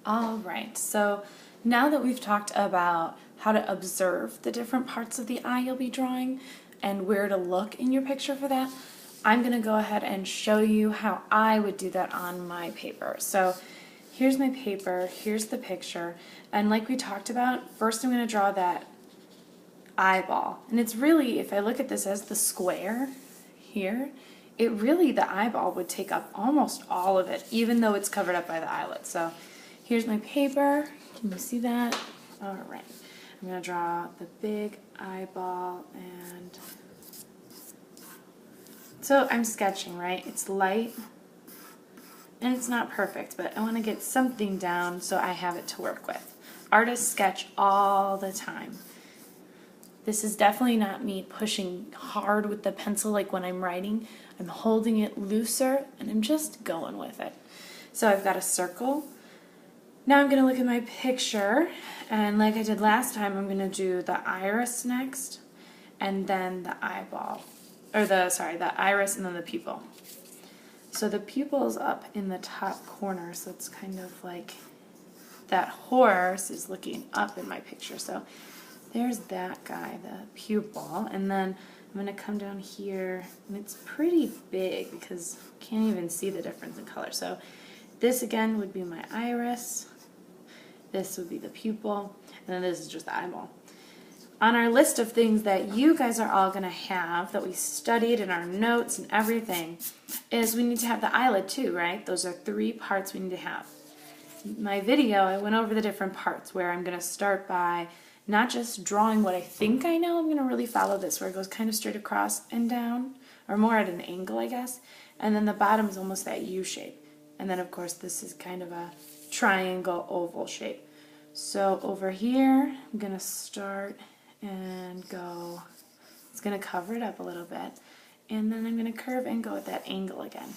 All right, so now that we've talked about how to observe the different parts of the eye you'll be drawing and where to look in your picture for that, I'm going to go ahead and show you how I would do that on my paper. So here's my paper, here's the picture, and like we talked about, first I'm going to draw that eyeball. And it's really, if I look at this as the square here, the eyeball would take up almost all of it, even though it's covered up by the eyelid. So here's my paper. Can you see that? All right. I'm going to draw the big eyeball, and so I'm sketching, right? It's light and it's not perfect, but I want to get something down so I have it to work with. Artists sketch all the time. This is definitely not me pushing hard with the pencil like when I'm writing. I'm holding it looser and I'm just going with it. So I've got a circle. Now I'm going to look at my picture, and like I did last time, I'm going to do the iris next, and then the eyeball, or the iris and then the pupil. So the pupil's up in the top corner, so it's kind of like that horse is looking up in my picture. So there's that guy, the pupil, and then I'm going to come down here, and it's pretty big because you can't even see the difference in color. So this again would be my iris, this would be the pupil, and then this is just the eyeball. On our list of things that you guys are all going to have, that we studied in our notes and everything, is we need to have the eyelid too, right? Those are 3 parts we need to have. In my video, I went over the different parts where I'm going to start by not just drawing what I think I know. I'm going to really follow this where it goes kind of straight across and down, or more at an angle, I guess. And then the bottom is almost that U shape. And then, of course, this is kind of a triangle oval shape. So over here, I'm going to start and go, it's going to cover it up a little bit. And then I'm going to curve and go at that angle again.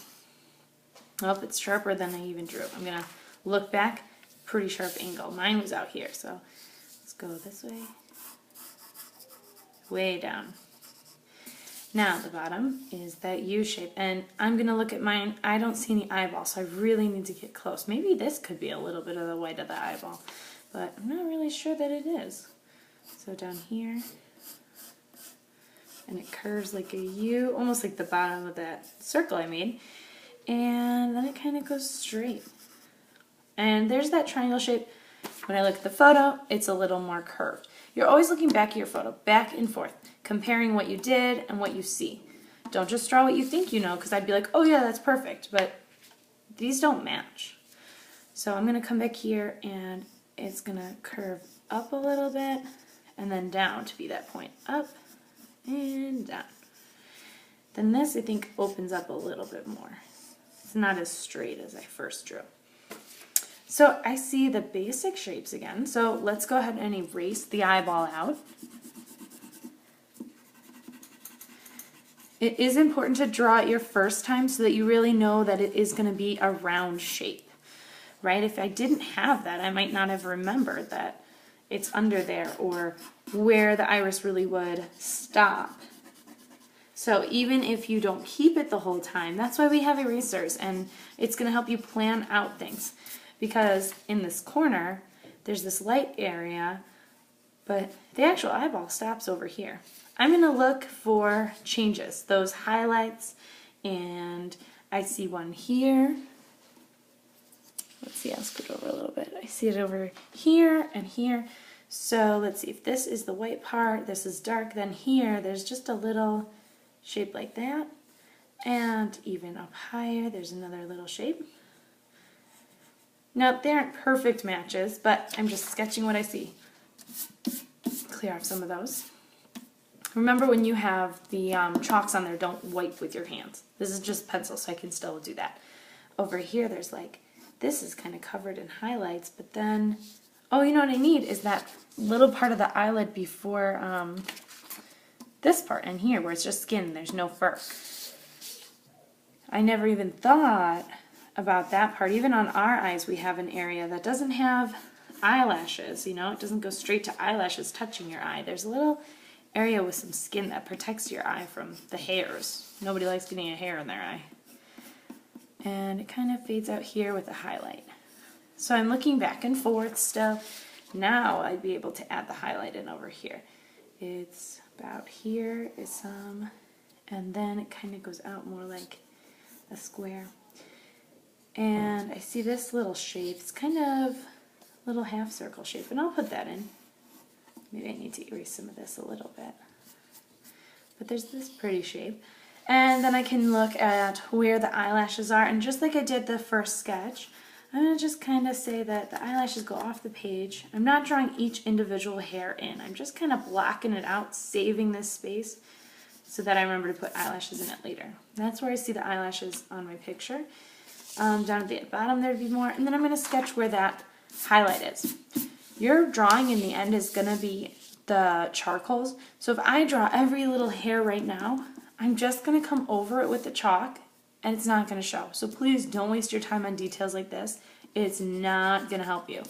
Oh, it's sharper than I even drew. I'm going to look back, pretty sharp angle. Mine was out here, so let's go this way, way down. Now the bottom is that U shape, and I'm going to look at mine. I don't see any eyeball, so I really need to get close. Maybe this could be a little bit of the white of the eyeball, but I'm not really sure that it is. So down here, and it curves like a U, almost like the bottom of that circle I made, and then it kind of goes straight. And there's that triangle shape. When I look at the photo, it's a little more curved. You're always looking back at your photo, back and forth, comparing what you did and what you see. Don't just draw what you think you know, because I'd be like, oh yeah, that's perfect, but these don't match. So I'm going to come back here, and it's going to curve up a little bit, and then down to be that point. Up and down. Then this, I think, opens up a little bit more. It's not as straight as I first drew. So I see the basic shapes again. So let's go ahead and erase the eyeball out. It is important to draw it your first time so that you really know that it is going to be a round shape, right? If I didn't have that, I might not have remembered that it's under there or where the iris really would stop. So even if you don't keep it the whole time, that's why we have erasers, and it's going to help you plan out things. Because in this corner, there's this light area, but the actual eyeball stops over here. I'm going to look for changes, those highlights, and I see one here. Let's see, I'll scoot over a little bit. I see it over here and here. So let's see, if this is the white part, this is dark, then here there's just a little shape like that. And even up higher, there's another little shape. Now, they aren't perfect matches, but I'm just sketching what I see. Clear off some of those. Remember, when you have the chalks on there, don't wipe with your hands. This is just pencil, so I can still do that. Over here, there's like, this is kind of covered in highlights, but then, oh, you know what I need is that little part of the eyelid before this part in here, where it's just skin, there's no fur. I never even thought about that part. Even on our eyes, we have an area that doesn't have eyelashes, you know, it doesn't go straight to eyelashes touching your eye. There's a little area with some skin that protects your eye from the hairs. Nobody likes getting a hair in their eye. And it kind of fades out here with a highlight. So I'm looking back and forth still. Now I'd be able to add the highlight in over here. It's about here is some, and then it kind of goes out more like a square. And I see this little shape. It's kind of a little half circle shape, and I'll put that in. Maybe I need to erase some of this a little bit. But there's this pretty shape. And then I can look at where the eyelashes are, and just like I did the first sketch, I'm going to just kind of say that the eyelashes go off the page. I'm not drawing each individual hair in. I'm just kind of blocking it out, saving this space so that I remember to put eyelashes in it later. That's where I see the eyelashes on my picture. Down at the bottom there'd be more, and then I'm going to sketch where that highlight is. Your drawing in the end is going to be the charcoals. So if I draw every little hair right now, I'm just going to come over it with the chalk, and it's not going to show. So please don't waste your time on details like this. It's not going to help you.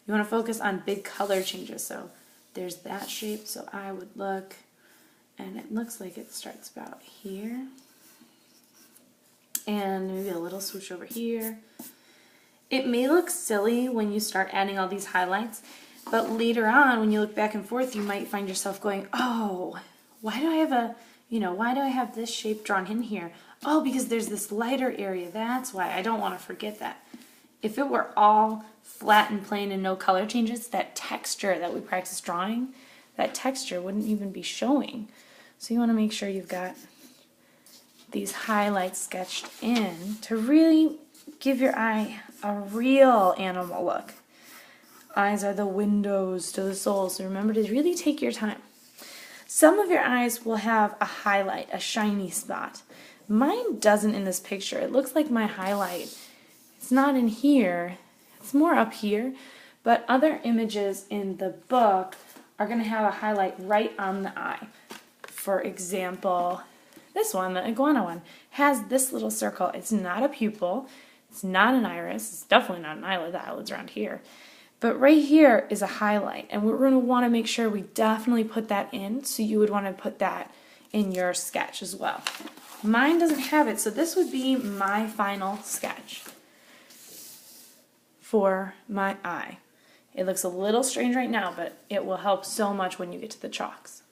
You want to focus on big color changes. So there's that shape. So I would look, and it looks like it starts about here. And maybe a little swoosh over here. It may look silly when you start adding all these highlights, but later on when you look back and forth, you might find yourself going, oh, why do I have this shape drawn in here? Oh, because there's this lighter area. That's why. I don't want to forget that. If it were all flat and plain and no color changes, that texture that we practice drawing, that texture wouldn't even be showing. So you want to make sure you've got these highlights sketched in to really give your eye a real animal look. Eyes are the windows to the soul, so remember to really take your time. Some of your eyes will have a highlight, a shiny spot. Mine doesn't in this picture. It looks like my highlight, it's not in here, it's more up here, but other images in the book are going to have a highlight right on the eye. For example, this one, the iguana one, has this little circle. It's not a pupil, it's not an iris, it's definitely not an eyelid. The eyelid's around here. But right here is a highlight, and we're going to want to make sure we definitely put that in, so you would want to put that in your sketch as well. Mine doesn't have it, so this would be my final sketch for my eye. It looks a little strange right now, but it will help so much when you get to the chalks.